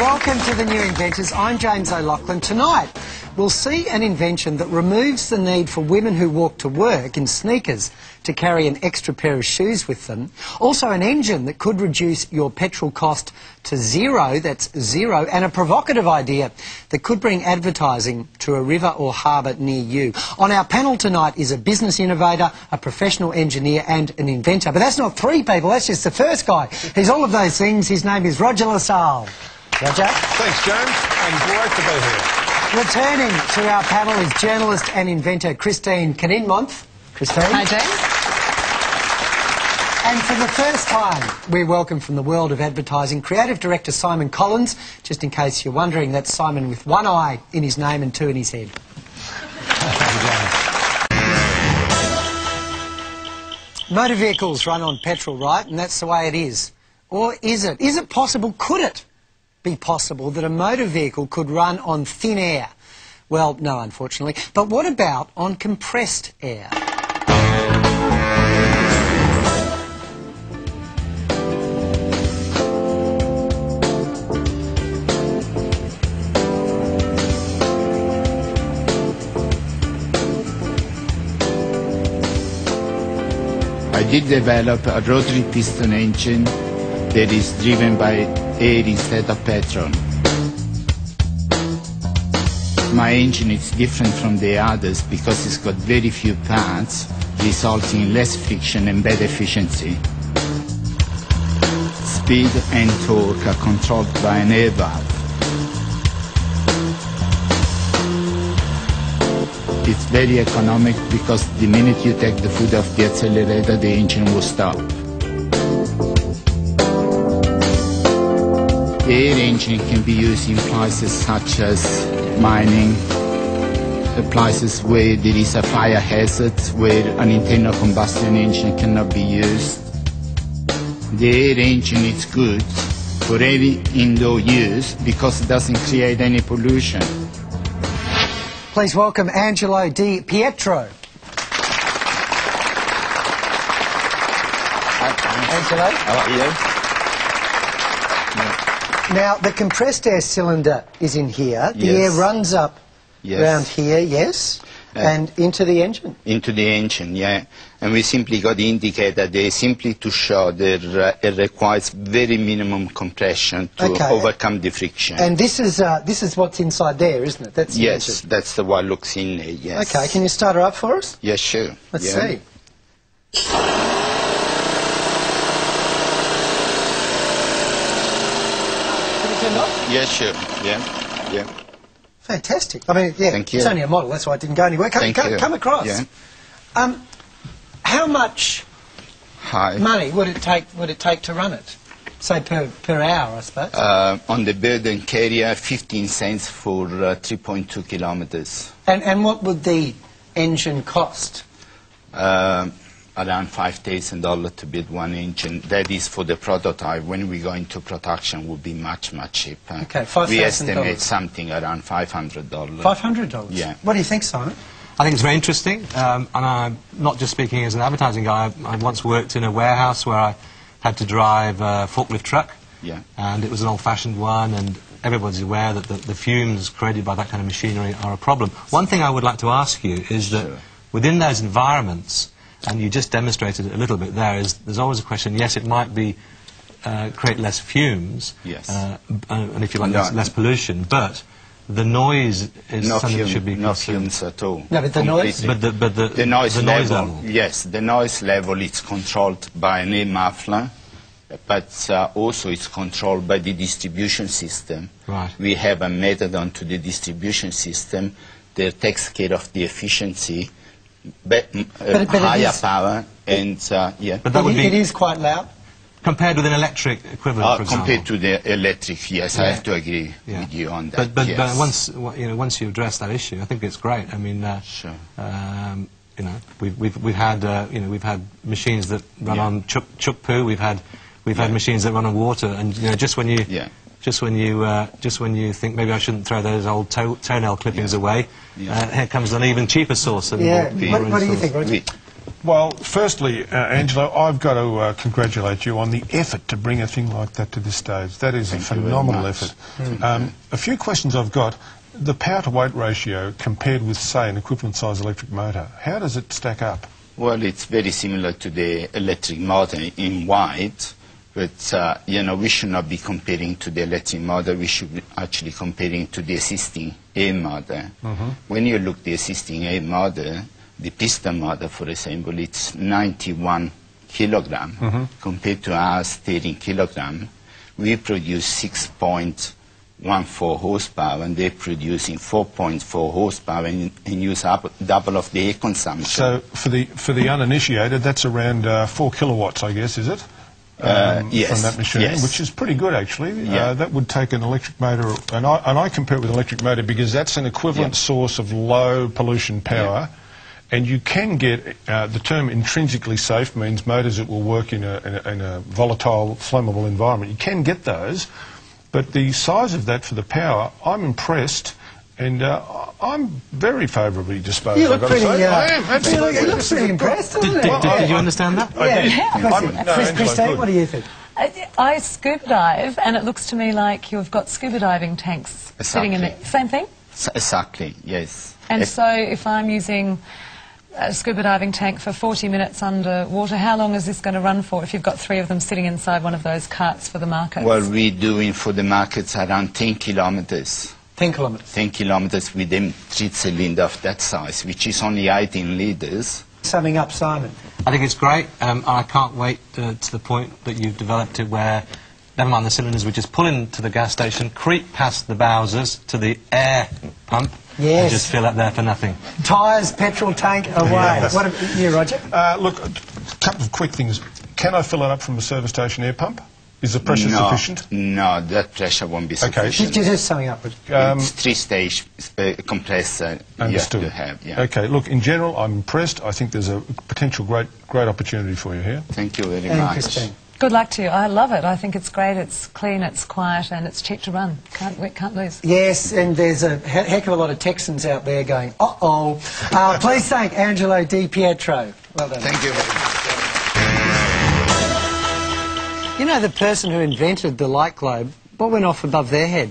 Welcome to the New Inventors. I'm James O'Loughlin. Tonight, we'll see an invention that removes the need for women who walk to work in sneakers to carry an extra pair of shoes with them. Also, an engine that could reduce your petrol cost to zero, that's zero, and a provocative idea that could bring advertising to a river or harbour near you. On our panel tonight is a business innovator, a professional engineer and an inventor. But that's not three people, that's just the first guy. He's all of those things. His name is Roger LaSalle. Roger. Thanks, James, and great to be here. Returning to our panel is journalist and inventor Christine Caninmonth. Christine. Hi, James. And for the first time, we welcome from the world of advertising creative director Simon Collins. Just in case you're wondering, that's Simon with one eye in his name and two in his head. Motor vehicles run on petrol, right? And that's the way it is. Or is it? Is it possible? Could it be possible that a motor vehicle could run on thin air? Well, no, unfortunately. But what about on compressed air? I did develop a rotary piston engine that is driven by air instead of petrol. My engine is different from the others because it's got very few parts, resulting in less friction and better efficiency. Speed and torque are controlled by an air valve. It's very economic because the minute you take the foot off the accelerator, the engine will stop. The air engine can be used in places such as mining, places where there is a fire hazard, where an internal combustion engine cannot be used. The air engine is good for any indoor use because it doesn't create any pollution. Please welcome Angelo Di Pietro. Angelo. How are you? Now, the compressed air cylinder is in here. The air runs up around here, yes, and into the engine. Into the engine, yeah. And we simply got the indicator there simply to show that it requires very minimum compression to overcome the friction. And this is what's inside there, isn't it? That's the engine. That's the one looks in there, yes. Okay, can you start her up for us? Yes, sure. Let's see. Yes, sure. Yeah. Fantastic. I mean, yeah, Thank you. It's only a model, that's why it didn't go anywhere. Come across. Yeah. How much money would it take to run it? Say per hour, I suppose. On the burden carrier, 15 cents for 3.2 kilometers. And what would the engine cost? Around $5,000 to build one engine. That is for the prototype. When we go into production, will be much, much cheaper. Okay, $5,000. We estimate something around $500. $500? Yeah. What do you think, Simon? I think it's very interesting, and I'm not just speaking as an advertising guy. I once worked in a warehouse where I had to drive a forklift truck, and it was an old-fashioned one, and everybody's aware that the fumes created by that kind of machinery are a problem. One thing I would like to ask you is that within those environments, and you just demonstrated it a little bit there, there's always a question, yes, it might be create less fumes, and if you like, less pollution, but the noise is something that should be no fumes at all. No, but the noise? But the noise level, yes, the noise level is controlled by an air muffler, but also it's controlled by the distribution system. Right. We have a method onto the distribution system that takes care of the efficiency, higher power, and But it is quite loud? Compared with an electric equivalent, for example. Compared to the electric, yes, I have to agree with you on that. But once you address that issue, I think it's great. I mean, you know, we've had machines that run on chook poo. We've had machines that run on water, and you know, just when you think maybe I shouldn't throw those old toenail clippings away, here comes an even cheaper source. And what do you think, Roger? Well, firstly, Angelo, I've got to congratulate you on the effort to bring a thing like that to this stage. That is a phenomenal effort. A few questions I've got. The power-to-weight ratio compared with, say, an equivalent-size electric motor, how does it stack up? Well, it's very similar to the electric motor in weight, but, you know, we should not be comparing to the electric motor. We should be actually comparing to the existing air motor. When you look at the existing air motor, the piston motor, for example, it's 91 kilogram compared to ours 13 kilogram. We produce 6.14 horsepower, and they're producing 4.4 horsepower and use up double of the air consumption. So for the uninitiated, that's around 4 kilowatts, I guess, is it? Yes. From that machine, which is pretty good, actually. That would take an electric motor, and I compare it with an electric motor because that's an equivalent source of low pollution power. And you can get, the term intrinsically safe means motors that will work in a volatile, flammable environment. You can get those, but the size of that for the power, I'm impressed, and I'm very favourably disposed. You look pretty, I am, absolutely. You look pretty impressed, doesn't it? Did you understand that? Christine, what do you think? I scuba dive, and it looks to me like you've got scuba diving tanks sitting in there. Same thing? Exactly, yes. And so if I'm using a scuba diving tank for 40 minutes underwater, how long is this going to run for if you've got 3 of them sitting inside one of those carts for the markets? Well, we're doing for the markets around 10 kilometers. 10 kilometres. 10 kilometers with them 3-cylinder of that size, which is only 18 litres. Summing up, Simon. I think it's great. I can't wait to the point that you've developed it where, never mind the cylinders, we just pull into the gas station, creep past the Bowsers to the air pump, and just fill up there for nothing. Tyres, petrol tank, away. Yes. What about you, Roger? Look, a couple of quick things. Can I fill it up from the service station air pump? Is the pressure sufficient? No, that pressure won't be sufficient. Just summing up. It's 3-stage compressor Understood. you have to have. Okay, look, in general, I'm impressed. I think there's a potential great opportunity for you here. Thank you very much. Christine. Good luck to you. I love it. I think it's great. It's clean, it's quiet, and it's cheap to run. Can't lose. Yes, and there's a heck of a lot of Texans out there going, uh-oh. Please thank Angelo Di Pietro. Well done. Thank you very much. You know, the person who invented the light globe, what went off above their head?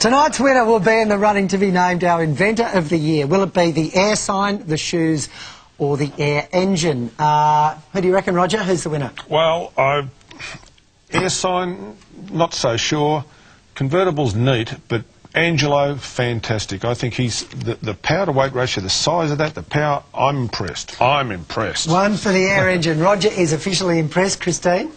Tonight's winner will be in the running to be named our Inventor of the Year. Will it be the air sign, the shoes, or the air engine? Who do you reckon, Roger? Who's the winner? Well, air sign, not so sure. Convertible's neat, but Angelo, fantastic. I think he's the power-to-weight ratio, the size of that, the power, I'm impressed. I'm impressed. One for the air engine. Roger is officially impressed. Christine?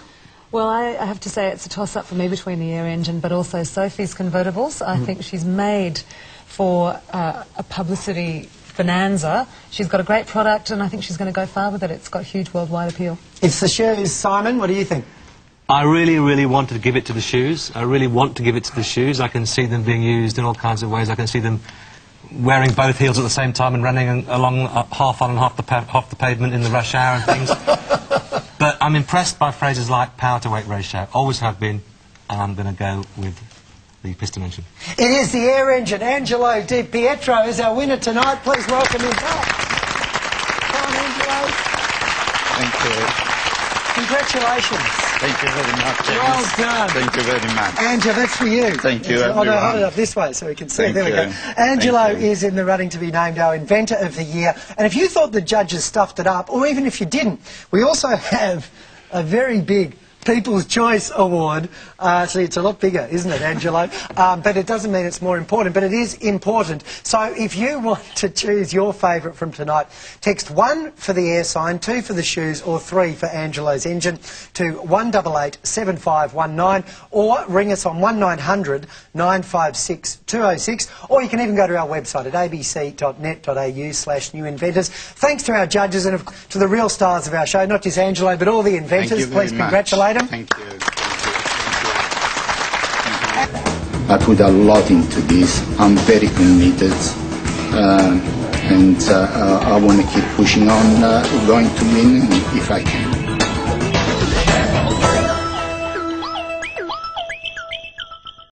Well, I have to say it's a toss-up for me between the air engine but also Sophie's convertibles. I think she's made for a publicity bonanza. She's got a great product, and I think she's going to go far with it. It's got huge worldwide appeal. It's the shoes. Simon, what do you think? I really, really want to give it to the shoes. I really want to give it to the shoes. I can see them being used in all kinds of ways. I can see them wearing both heels at the same time and running along half on and half the pavement in the rush hour and things. But I'm impressed by phrases like power-to-weight ratio. Always have been, and I'm going to go with the piston engine. It is the air engine. Angelo Di Pietro is our winner tonight. Please welcome him back. Come on, Angelo. Thank you. Congratulations. Thank you very much, James. Well done. Thank you very much. Angelo, that's for you. Thank you, everyone. everyone. Hold it up this way so we can see. Thank there we you. go. Angelo Thank you. is in the running to be named our Inventor of the Year. And if you thought the judges stuffed it up, or even if you didn't, we also have a very big People's Choice Award. See, it's a lot bigger, isn't it, Angelo? But it doesn't mean it's more important, but it is important. So if you want to choose your favourite from tonight, text 1 for the air sign, 2 for the shoes, or 3 for Angelo's engine to 188 7519, or ring us on 1900 956 206, or you can even go to our website at abc.net.au/new inventors. Thanks to our judges and to the real stars of our show, not just Angelo, but all the inventors. Please congratulate them. Thank you. I put a lot into this. I'm very committed, and I want to keep pushing on, going to win if I can.